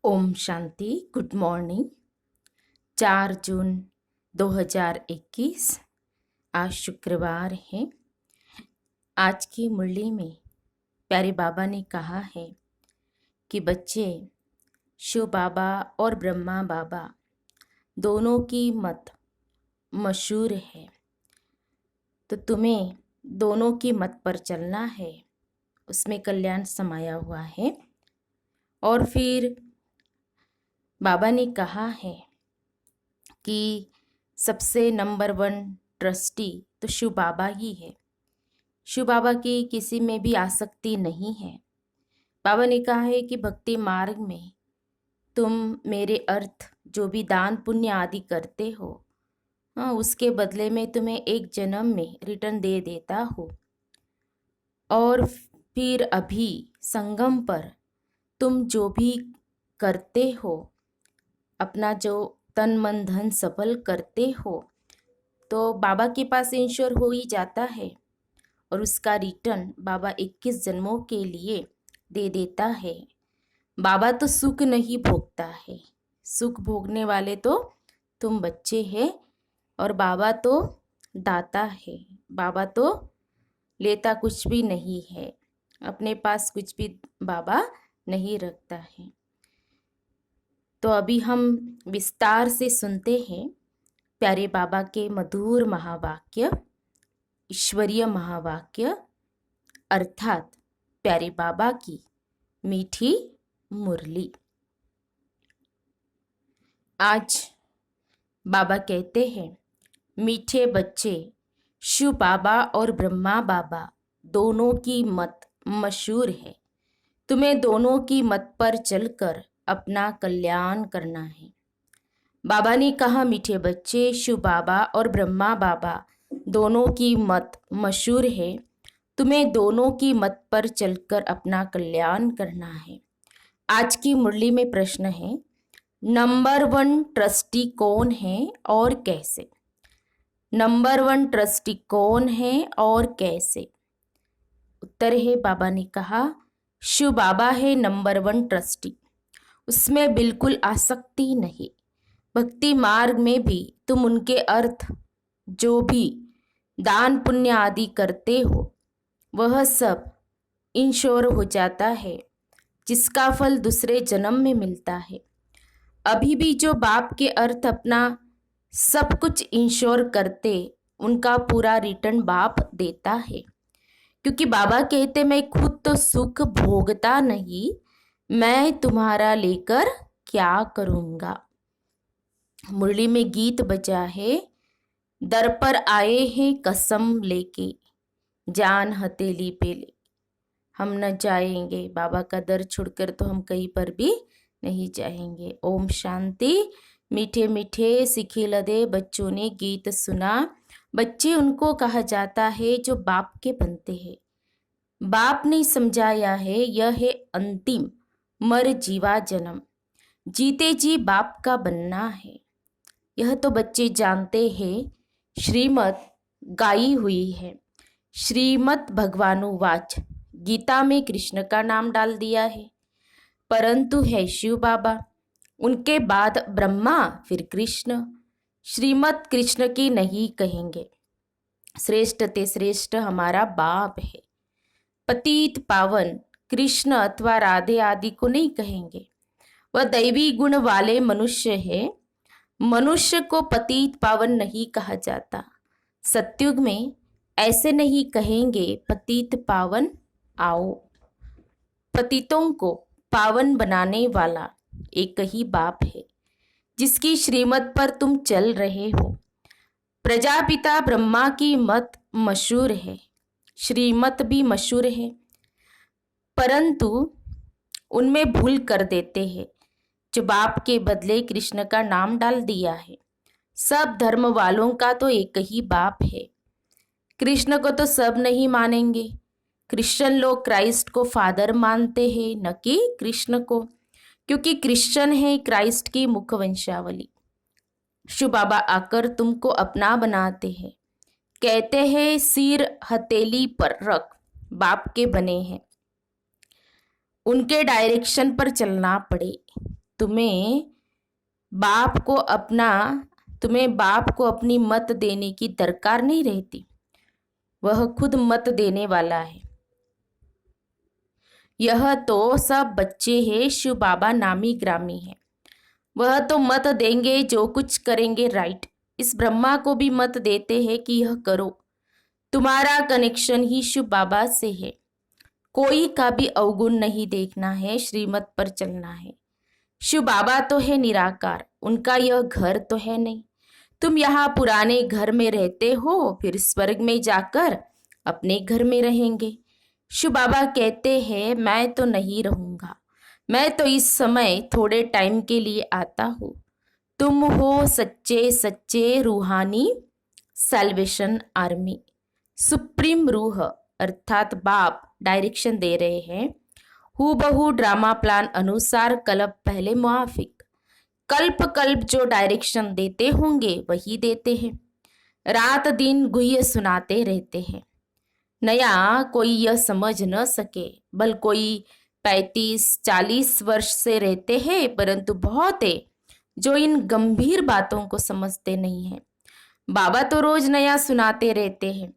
Om Shanti. Good morning. 4 जून 2021 आज शुक्रवार है। आज की मुरली में प्यारे बाबा ने कहा है कि बच्चे, शिव बाबा और ब्रह्मा बाबा दोनों की मत मशहूर है, तो तुम्हें दोनों की मत पर चलना है, उसमें कल्याण समाया हुआ है। और फिर बाबा ने कहा है कि सबसे नंबर 1 ट्रस्टी तो शिव बाबा ही है। शिव बाबा की किसी में भी आसक्ति नहीं है। बाबा ने कहा है कि भक्ति मार्ग में तुम मेरे अर्थ जो भी दान पुण्य आदि करते हो, उसके बदले में तुम्हें एक जन्म में रिटर्न दे देता हो। और फिर अभी संगम पर तुम जो भी करते हो, अपना जो तन मन धन सफल करते हो, तो बाबा के पास इंश्योर हो ही जाता है और उसका रिटर्न बाबा 21 जन्मों के लिए दे देता है। बाबा तो सुख नहीं भोगता है, सुख भोगने वाले तो तुम बच्चे हैं, और बाबा तो दाता है। बाबा तो लेता कुछ भी नहीं है, अपने पास कुछ भी बाबा नहीं रखता है। तो अभी हम विस्तार से सुनते हैं प्यारे बाबा के मधुर महावाक्य, ईश्वरीय महावाक्य, अर्थात प्यारे बाबा की मीठी मुरली। आज बाबा कहते हैं, मीठे बच्चे, शिव बाबा और ब्रह्मा बाबा दोनों की मत मशहूर है। तुम्हें दोनों की मत पर चलकर अपना कल्याण करना है। बाबा ने कहा, मीठे बच्चे, शिव बाबा और ब्रह्मा बाबा दोनों की मत मशहूर है। तुम्हें दोनों की मत पर चलकर अपना कल्याण करना है। आज की मुरली में प्रश्न है, नंबर 1 ट्रस्टी कौन है और कैसे? नंबर 1 ट्रस्टी कौन है और कैसे? उत्तर है, बाबा ने कहा, शिव बाबा है नंबर 1 ट्रस्टी। उसमें बिल्कुल आसक्ति नहीं। भक्ति मार्ग में भी तुम उनके अर्थ जो भी दान पुण्य आदि करते हो, वह सब इंश्योर हो जाता है, जिसका फल दूसरे जन्म में मिलता है। अभी भी जो बाप के अर्थ अपना सब कुछ इंश्योर करते, उनका पूरा रिटर्न बाप देता है। क्योंकि बाबा कहते, मैं खुद तो सुख भोगता नहीं, मैं तुम्हारा लेकर क्या करूँगा। मुरली में गीत बजा है, दर पर आए हैं कसम लेके, जान हथेली पे ले। हम न जाएंगे बाबा का दर छोड़कर, तो हम कहीं पर भी नहीं जाएंगे। ओम शांति। मीठे मीठे सिखे लदे बच्चों ने गीत सुना। बच्चे उनको कहा जाता है जो बाप के बनते हैं। बाप ने समझाया है, यह है अंतिम मर जीवा जन्म, जीते जी बाप का बनना है। यह तो बच्चे जानते हैं। श्रीमत गाई हुई है, श्रीमत भगवानुवाच, गीता में कृष्ण का नाम डाल दिया है, परंतु है शिव बाबा, उनके बाद ब्रह्मा, फिर कृष्ण। श्रीमत कृष्ण की नहीं कहेंगे, श्रेष्ठ ते श्रेष्ठ हमारा बाप है। पतित पावन कृष्ण अथवा राधे आदि को नहीं कहेंगे, वह दैवी गुण वाले मनुष्य है। मनुष्य को पतित पावन नहीं कहा जाता। सत्युग में ऐसे नहीं कहेंगे, पतित पावन आओ। पतितों को पावन बनाने वाला एक ही बाप है, जिसकी श्रीमत पर तुम चल रहे हो। प्रजापिता ब्रह्मा की मत मशहूर है, श्रीमत भी मशहूर है, परंतु उनमें भूल कर देते हैं, जो बाप के बदले कृष्ण का नाम डाल दिया है। सब धर्म वालों का तो एक ही बाप है। कृष्ण को तो सब नहीं मानेंगे। क्रिश्चियन लोग क्राइस्ट को फादर मानते हैं, न कि कृष्ण को, क्योंकि क्रिश्चियन है क्राइस्ट की मुख वंशावली। शिव बाबा आकर तुमको अपना बनाते हैं, कहते हैं सिर हथेली पर रख, बाप के बने हैं, उनके डायरेक्शन पर चलना पड़े। तुम्हें बाप को अपना तुम्हें बाप को अपनी मत देने की दरकार नहीं रहती, वह खुद मत देने वाला है। यह तो सब बच्चे हैं, शिव बाबा नामी ग्रामी है, वह तो मत देंगे, जो कुछ करेंगे राइट। इस ब्रह्मा को भी मत देते हैं कि यह करो। तुम्हारा कनेक्शन ही शिव बाबा से है। कोई का भी अवगुण नहीं देखना है, श्रीमत पर चलना है। शिव बाबा तो है निराकार, उनका यह घर तो है नहीं। तुम यहाँ पुराने घर में रहते हो, फिर स्वर्ग में जाकर अपने घर में रहेंगे। शिव बाबा कहते हैं मैं तो नहीं रहूंगा, मैं तो इस समय थोड़े टाइम के लिए आता हूँ। तुम हो सच्चे सच्चे रूहानी सैल्वेशन आर्मी। सुप्रीम रूह अर्थात बाप डायरेक्शन दे रहे हैं। हूबहू ड्रामा प्लान अनुसार कल्प पहले मुआफिक। कल्प कल्प जो डायरेक्शन देते होंगे वही देते हैं। रात दिन गुह्य सुनाते रहते हैं। नया कोई यह समझ न सके, बल कोई 35-40 वर्ष से रहते हैं, परंतु बहुत है जो इन गंभीर बातों को समझते नहीं हैं। बाबा तो रोज नया सुनाते रहते हैं।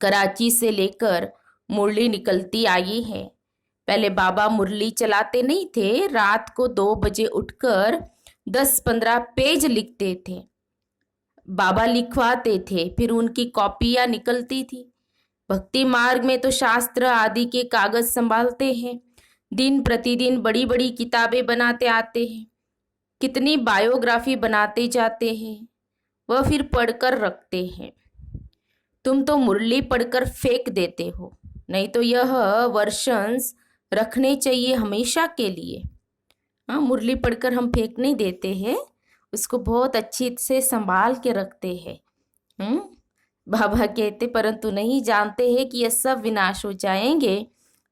कराची से लेकर मुरली निकलती आई है। पहले बाबा मुरली चलाते नहीं थे, रात को 2 बजे उठकर 10-15 पेज लिखते थे। बाबा लिखवाते थे, फिर उनकी कॉपियां निकलती थी। भक्ति मार्ग में तो शास्त्र आदि के कागज संभालते हैं, दिन प्रतिदिन बड़ी बड़ी किताबें बनाते आते हैं, कितनी बायोग्राफी बनाते जाते हैं, वह फिर पढ़कर रखते हैं। तुम तो मुरली पढ़कर फेंक देते हो, नहीं तो यह वर्शंस रखने चाहिए हमेशा के लिए। हाँ, मुरली पढ़कर हम फेंक नहीं देते हैं, उसको बहुत अच्छी से संभाल के रखते हैं। बाबा कहते परंतु नहीं जानते हैं कि यह सब विनाश हो जाएंगे।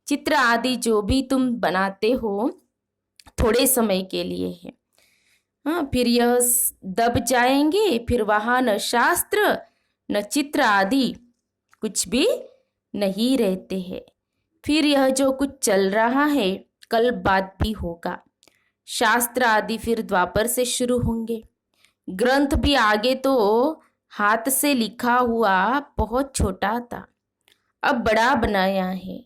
चित्र आदि जो भी तुम बनाते हो थोड़े समय के लिए है। हाँ, फिर यह दब जाएंगे, फिर वहाँ न शास्त्र न चित्र आदि कुछ भी नहीं रहते हैं। फिर यह जो कुछ चल रहा है कल बाद भी होगा। शास्त्र आदि फिर द्वापर से शुरू होंगे। ग्रंथ भी आगे तो हाथ से लिखा हुआ बहुत छोटा था, अब बड़ा बनाया है।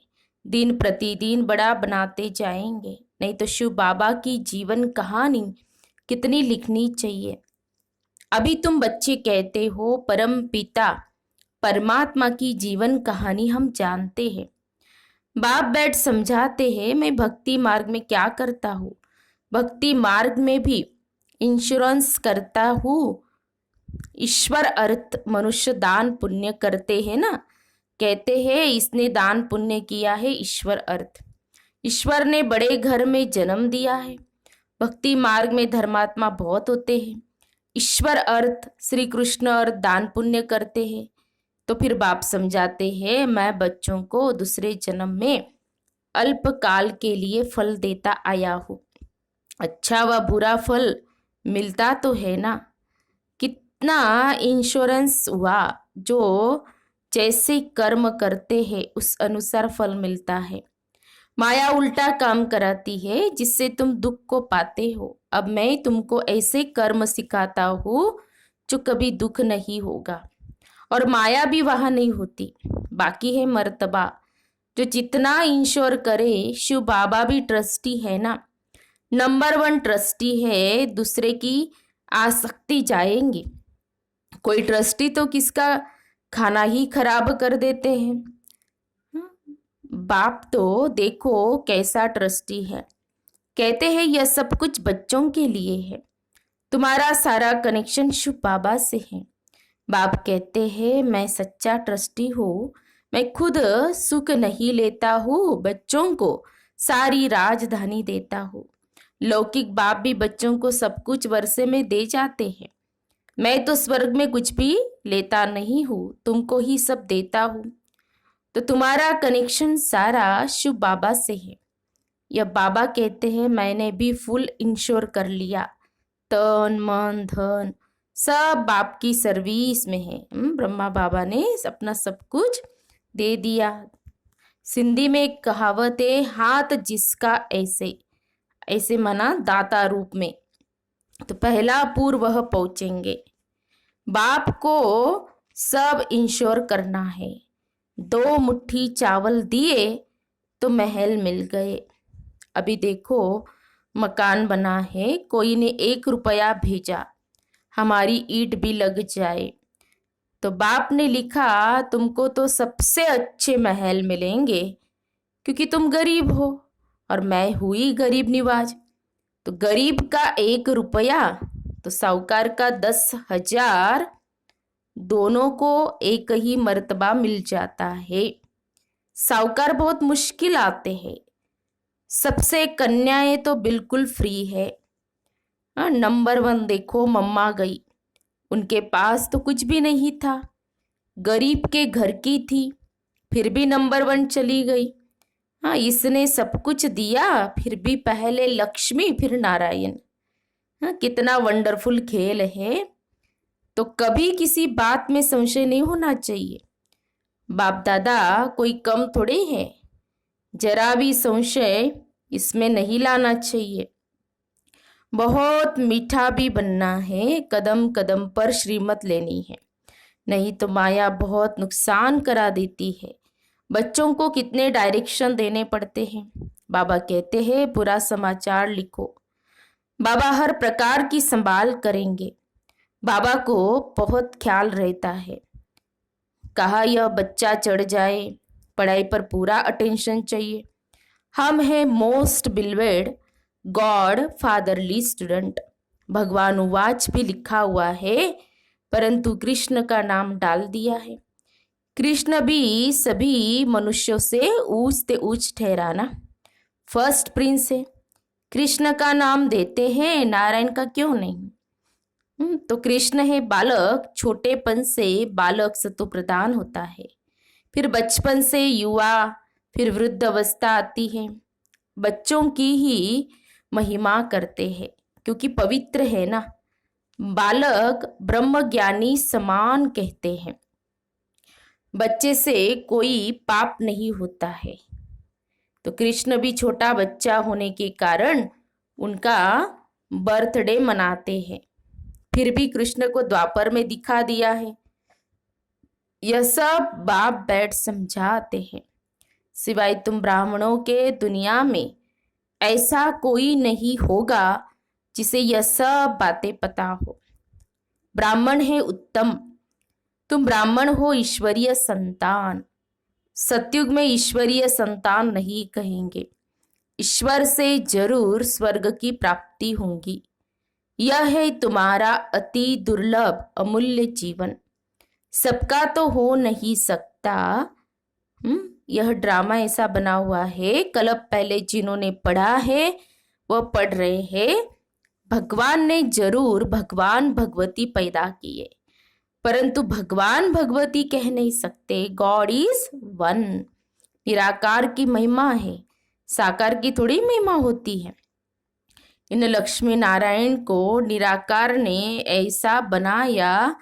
दिन प्रतिदिन बड़ा बनाते जाएंगे, नहीं तो शिव बाबा की जीवन कहानी कितनी लिखनी चाहिए। अभी तुम बच्चे कहते हो परम पिता परमात्मा की जीवन कहानी हम जानते हैं। बाप बैठ समझाते हैं मैं भक्ति मार्ग में क्या करता हूँ। भक्ति मार्ग में भी इंश्योरेंस करता हूँ। ईश्वर अर्थ मनुष्य दान पुण्य करते हैं ना, कहते हैं इसने दान पुण्य किया है। ईश्वर अर्थ ईश्वर ने बड़े घर में जन्म दिया है। भक्ति मार्ग में धर्मात्मा बहुत होते हैं। ईश्वर अर्थ श्री कृष्ण अर्थ दान पुण्य करते हैं। तो फिर बाप समझाते हैं मैं बच्चों को दूसरे जन्म में अल्पकाल के लिए फल देता आया हूँ। अच्छा व बुरा फल मिलता तो है ना। कितना इंश्योरेंस हुआ, जो जैसे कर्म करते हैं उस अनुसार फल मिलता है। माया उल्टा काम कराती है जिससे तुम दुख को पाते हो। अब मैं तुमको ऐसे कर्म सिखाता हूँ जो कभी दुख नहीं होगा, और माया भी वहाँ नहीं होती। बाकी है मर्तबा, जो जितना इंश्योर करे। शिव बाबा भी ट्रस्टी है ना, नंबर 1 ट्रस्टी है। दूसरे की आसक्ति जाएंगी। कोई ट्रस्टी तो किसका खाना ही खराब कर देते हैं। बाप तो देखो कैसा ट्रस्टी है। कहते हैं यह सब कुछ बच्चों के लिए है। तुम्हारा सारा कनेक्शन शिव बाबा से है। बाप कहते हैं मैं सच्चा ट्रस्टी हूँ। मैं खुद सुख नहीं लेता हूँ, बच्चों को सारी राजधानी देता हूँ। लौकिक बाप भी बच्चों को सब कुछ वर्षे में दे जाते हैं। मैं तो स्वर्ग में कुछ भी लेता नहीं हूँ, तुमको ही सब देता हूँ। तो तुम्हारा कनेक्शन सारा शिव बाबा से है। यह बाबा कहते हैं मैंने भी फुल इंश्योर कर लिया। तन मन धन सब बाप की सर्विस में है। ब्रह्मा बाबा ने अपना सब कुछ दे दिया। सिंधी में एक कहावत है, हाथ जिसका ऐसे ऐसे माना दाता रूप में। तो पहला पूर वह पहुंचेंगे। बाप को सब इंश्योर करना है। 2 मुट्ठी चावल दिए तो महल मिल गए। अभी देखो मकान बना है, कोई ने 1 रुपया भेजा, हमारी ईंट भी लग जाए। तो बाप ने लिखा तुमको तो सबसे अच्छे महल मिलेंगे क्योंकि तुम गरीब हो और मैं हुई गरीब निवाज। तो गरीब का 1 रुपया तो साहूकार का 10,000, दोनों को एक ही मर्तबा मिल जाता है। साहूकार बहुत मुश्किल आते हैं। सबसे कन्याएं तो बिल्कुल फ्री है। नंबर 1 देखो मम्मा गई, उनके पास तो कुछ भी नहीं था, गरीब के घर की थी, फिर भी नंबर 1 चली गई। हाँ, इसने सब कुछ दिया फिर भी पहले लक्ष्मी फिर नारायण। हाँ, कितना वंडरफुल खेल है। तो कभी किसी बात में संशय नहीं होना चाहिए। बाप दादा कोई कम थोड़े है, जरा भी संशय इसमें नहीं लाना चाहिए। बहुत मीठा भी बनना है, कदम कदम पर श्रीमत लेनी है, नहीं तो माया बहुत नुकसान करा देती है। बच्चों को कितने डायरेक्शन देने पड़ते हैं। बाबा कहते हैं बुरा समाचार लिखो, बाबा हर प्रकार की संभाल करेंगे। बाबा को बहुत ख्याल रहता है। कहा यह बच्चा चढ़ जाए, पढ़ाई पर पूरा अटेंशन चाहिए। हम हैं most beloved God fatherly student. भगवान उवाच भी लिखा हुआ है, परंतु कृष्ण का नाम डाल दिया है। कृष्ण भी सभी मनुष्यों से ऊंचते ऊंच ठहराना, फर्स्ट प्रिंस है। कृष्ण का नाम देते हैं, नारायण का क्यों नहीं। तो कृष्ण है बालक, छोटेपन से बालक सतो प्रधान होता है, फिर बचपन से युवा, फिर वृद्ध अवस्था आती है। बच्चों की ही महिमा करते हैं क्योंकि पवित्र है ना। बालक ब्रह्म ज्ञानी समान कहते हैं। बच्चे से कोई पाप नहीं होता है। तो कृष्ण भी छोटा बच्चा होने के कारण उनका बर्थडे मनाते हैं। फिर भी कृष्ण को द्वापर में दिखा दिया है। यह सब बाप बैठ समझाते हैं। सिवाय तुम ब्राह्मणों के दुनिया में ऐसा कोई नहीं होगा जिसे यह सब बातें पता हो। ब्राह्मण है उत्तम, तुम ब्राह्मण हो ईश्वरीय संतान। सतयुग में ईश्वरीय संतान नहीं कहेंगे, ईश्वर से जरूर स्वर्ग की प्राप्ति होगी। यह है तुम्हारा अति दुर्लभ अमूल्य जीवन, सबका तो हो नहीं सकता। यह ड्रामा ऐसा बना हुआ है, कल्प पहले जिन्होंने पढ़ा है वह पढ़ रहे हैं। भगवान ने जरूर भगवान भगवती पैदा किए, परंतु भगवान भगवती कह नहीं सकते। God is one. निराकार की महिमा है, साकार की थोड़ी महिमा होती है। इन लक्ष्मी नारायण को निराकार ने ऐसा बनाया,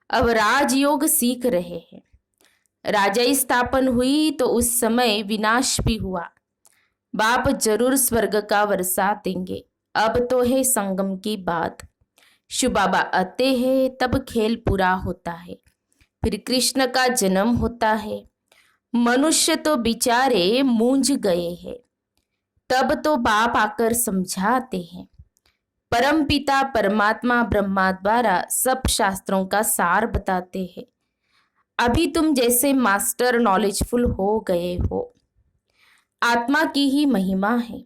अब राजयोग सीख रहे हैं। राजा स्थापन हुई तो उस समय विनाश भी हुआ। बाप जरूर स्वर्ग का वर्षा देंगे। अब तो है संगम की बात। शिव बाबा आते हैं तब खेल पूरा होता है, फिर कृष्ण का जन्म होता है। मनुष्य तो बेचारे मूंझ गए हैं, तब तो बाप आकर समझाते हैं। परम पिता परमात्मा ब्रह्मा द्वारा सब शास्त्रों का सार बताते हैं। अभी तुम जैसे मास्टर नॉलेजफुल हो गए हो। आत्मा की ही महिमा है,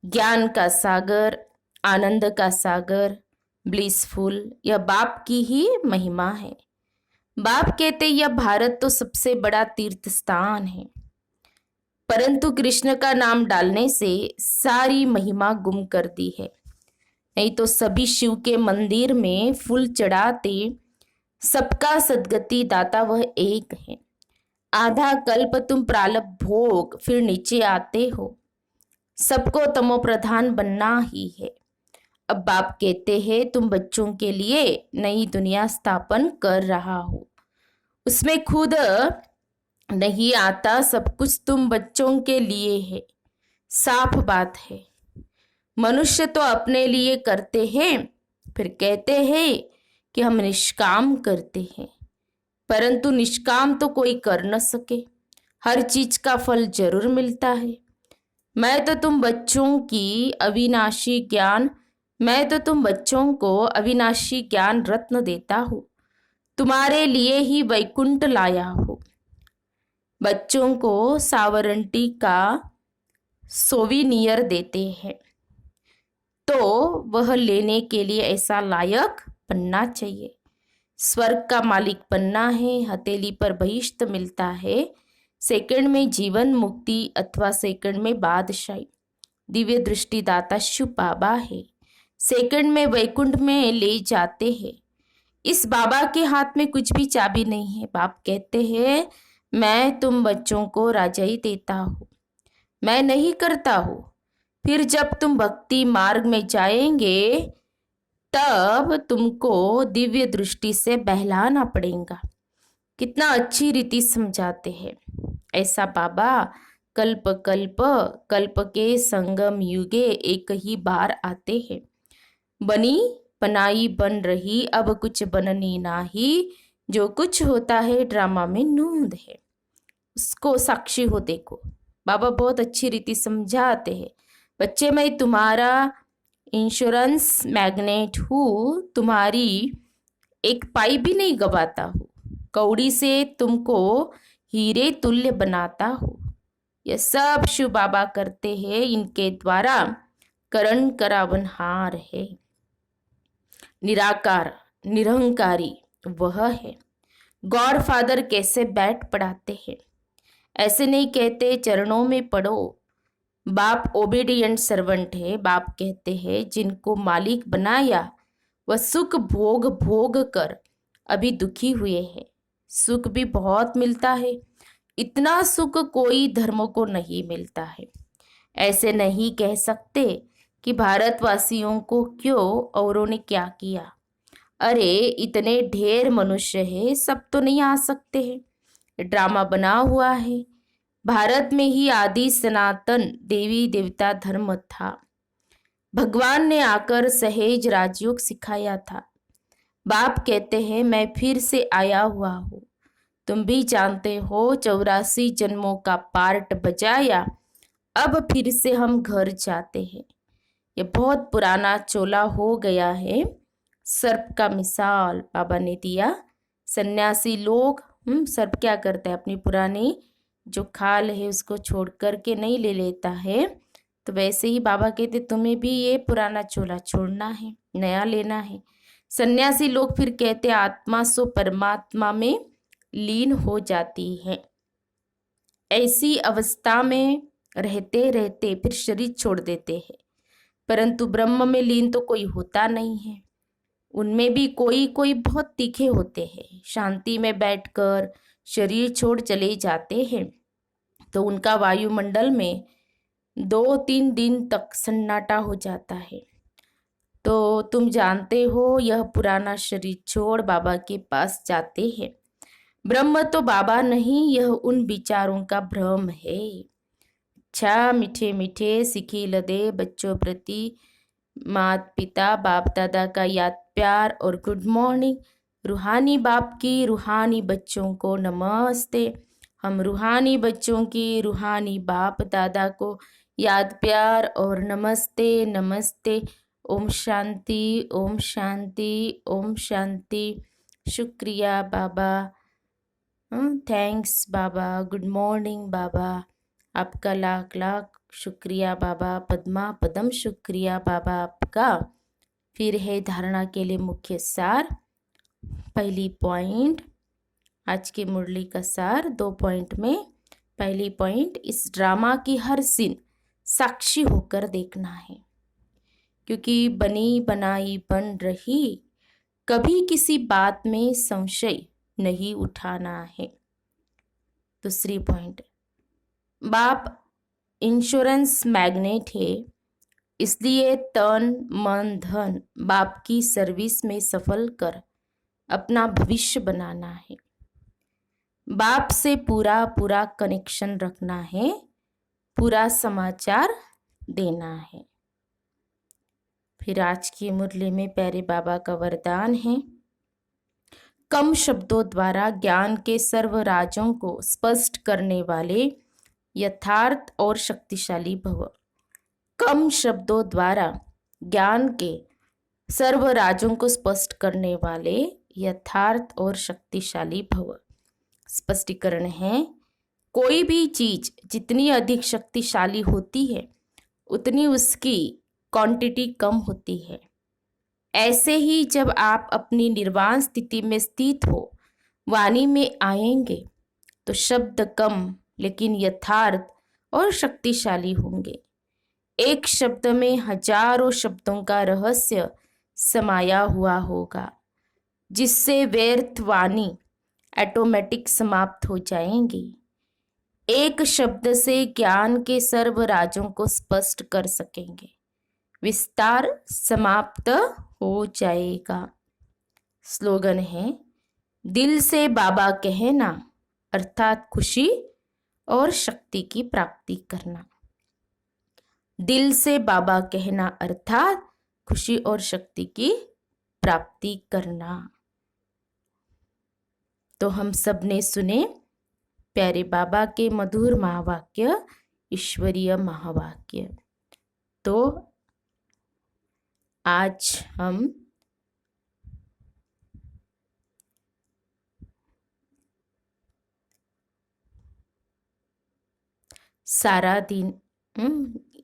ज्ञान का सागर, आनंद का सागर, ब्लिसफुल, यह बाप की ही महिमा है। बाप कहते यह भारत तो सबसे बड़ा तीर्थ स्थान है, परंतु कृष्ण का नाम डालने से सारी महिमा गुम कर दी है। नहीं तो सभी शिव के मंदिर में फूल चढ़ाते, सबका सदगति दाता वह एक है। आधा कल्प तुम प्रारब्ध भोग फिर नीचे आते हो, सबको तमो प्रधान बनना ही है। अब बाप कहते हैं तुम बच्चों के लिए नई दुनिया स्थापन कर रहा हो, उसमें खुद नहीं आता, सब कुछ तुम बच्चों के लिए है। साफ बात है। मनुष्य तो अपने लिए करते हैं, फिर कहते हैं कि हम निष्काम करते हैं, परंतु निष्काम तो कोई कर न सके। हर चीज का फल जरूर मिलता है। मैं तो तुम बच्चों की अविनाशी ज्ञान मैं तो तुम बच्चों को अविनाशी ज्ञान रत्न देता हूँ। तुम्हारे लिए ही वैकुंठ लाया हूँ। बच्चों को सावरंटी का सोविनियर देते हैं, तो वह लेने के लिए ऐसा लायक बनना चाहिए। स्वर्ग का मालिक बनना है, हथेली पर बहिश्त मिलता है, सेकंड में जीवन मुक्ति अथवा सेकंड में बादशाही। दिव्य दृष्टिदाता शिव बाबा है, सेकंड में वैकुंठ में ले जाते हैं। इस बाबा के हाथ में कुछ भी चाबी नहीं है। बाप कहते हैं मैं तुम बच्चों को राजाई देता हूँ, मैं नहीं करता हूँ। फिर जब तुम भक्ति मार्ग में जाएंगे तब तुमको दिव्य दृष्टि से बहलाना पड़ेगा। कितना अच्छी रीति समझाते हैं। ऐसा बाबा कल्प कल्प कल्प के संगम युगे एक ही बार आते हैं। बनी बनाई बन रही अब कुछ बननी नाही, जो कुछ होता है ड्रामा में नूंद है। उसको साक्षी हो देखो। बाबा बहुत अच्छी रीति समझाते हैं। बच्चे मैं तुम्हारा इंश्योरेंस मैग्नेट हूँ, तुम्हारी एक पाई भी नहीं गवाता हूँ। कौड़ी से तुमको हीरे तुल्य बनाता हूँ। यह सब शिव बाबा करते हैं, इनके द्वारा करण करावनहार है। निराकार निरहंकारी वह है। गॉड फादर कैसे बैठ पढ़ाते हैं, ऐसे नहीं कहते चरणों में पढ़ो। बाप ओबीडियंट सर्वेंट है। बाप कहते हैं जिनको मालिक बनाया वह सुख भोग भोग कर अभी दुखी हुए हैं। सुख भी बहुत मिलता है, इतना सुख कोई धर्मों को नहीं मिलता है। ऐसे नहीं कह सकते कि भारतवासियों को क्यों औरों ने क्या किया। अरे इतने ढेर मनुष्य है, सब तो नहीं आ सकते हैं। ड्रामा बना हुआ है। भारत में ही आदि सनातन देवी देवता धर्म था। भगवान ने आकर सहेज राजयोग सिखाया था। बाप कहते हैं मैं फिर से आया हुआ हूँ। तुम भी जानते हो 84 जन्मों का पार्ट बजाया, अब फिर से हम घर जाते हैं। ये बहुत पुराना चोला हो गया है। सर्प का मिसाल बाबा ने दिया। सन्यासी लोग सर्प क्या करते हैं, अपनी पुरानी जो खाल है उसको छोड़ करके नहीं ले लेता है। तो वैसे ही बाबा कहते तुम्हें भी ये पुराना चोला छोड़ना है, नया लेना है। सन्यासी लोग फिर कहते आत्मा सो परमात्मा में लीन हो जाती है। ऐसी अवस्था में रहते रहते फिर शरीर छोड़ देते हैं, परंतु ब्रह्म में लीन तो कोई होता नहीं है। उनमें भी कोई कोई बहुत तीखे होते हैं, शांति में बैठकर शरीर छोड़ चले जाते हैं, तो उनका वायुमंडल में 2-3 दिन तक सन्नाटा हो जाता है। तो तुम जानते हो यह पुराना शरीर छोड़ बाबा के पास जाते हैं। ब्रह्म तो बाबा नहीं, यह उन विचारों का भ्रम है। अच्छा मीठे मीठे सिखिल दे बच्चों प्रति माता पिता बाप दादा का याद प्यार और गुड मॉर्निंग। रूहानी बाप की रूहानी बच्चों को नमस्ते। हम रूहानी बच्चों की रूहानी बाप दादा को याद प्यार और नमस्ते नमस्ते। ओम शांति ओम शांति ओम शांति। शुक्रिया बाबा, थैंक्स बाबा, गुड मॉर्निंग बाबा, आपका लाख लाख शुक्रिया बाबा, पद्मा पदम शुक्रिया बाबा आपका। फिर है धारणा के लिए मुख्य सार। पहली पॉइंट आज की मुरली का सार 2 पॉइंट में। पहली पॉइंट इस ड्रामा की हर सीन साक्षी होकर देखना है, क्योंकि बनी बनाई बन रही कभी किसी बात में संशय नहीं उठाना है। दूसरी पॉइंट, बाप इंश्योरेंस मैग्नेट है, इसलिए तन मन धन बाप की सर्विस में सफल कर अपना भविष्य बनाना है। बाप से पूरा पूरा कनेक्शन रखना है, पूरा समाचार देना है। फिर आज की मुरली में प्यारे बाबा का वरदान है, कम शब्दों द्वारा ज्ञान के सर्व राजों को स्पष्ट करने वाले यथार्थ और शक्तिशाली भव। कम शब्दों द्वारा ज्ञान के सर्व राजों को स्पष्ट करने वाले यथार्थ और शक्तिशाली भव। स्पष्टीकरण है, कोई भी चीज जितनी अधिक शक्तिशाली होती है उतनी उसकी क्वांटिटी कम होती है। ऐसे ही जब आप अपनी निर्वाण स्थिति में स्थित हो वाणी में आएंगे तो शब्द कम लेकिन यथार्थ और शक्तिशाली होंगे। एक शब्द में हजारों शब्दों का रहस्य समाया हुआ होगा, जिससे व्यर्थ वाणी ऑटोमेटिक समाप्त हो जाएंगी। एक शब्द से ज्ञान के सर्व राजों को स्पष्ट कर सकेंगे, विस्तार समाप्त हो जाएगा। स्लोगन है, दिल से बाबा कहना अर्थात खुशी और शक्ति की प्राप्ति करना। दिल से बाबा कहना अर्थात खुशी और शक्ति की प्राप्ति करना। तो हम सब ने सुने प्यारे बाबा के मधुर महावाक्य, ईश्वरीय महावाक्य। तो आज हम सारा दिन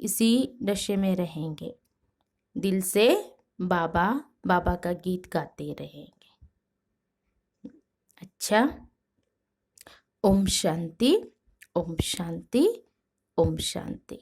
इसी नशे में रहेंगे, दिल से बाबा बाबा का गीत गाते रहेंगे। अच्छा, ओम शांति, ओम शांति, ओम शांति।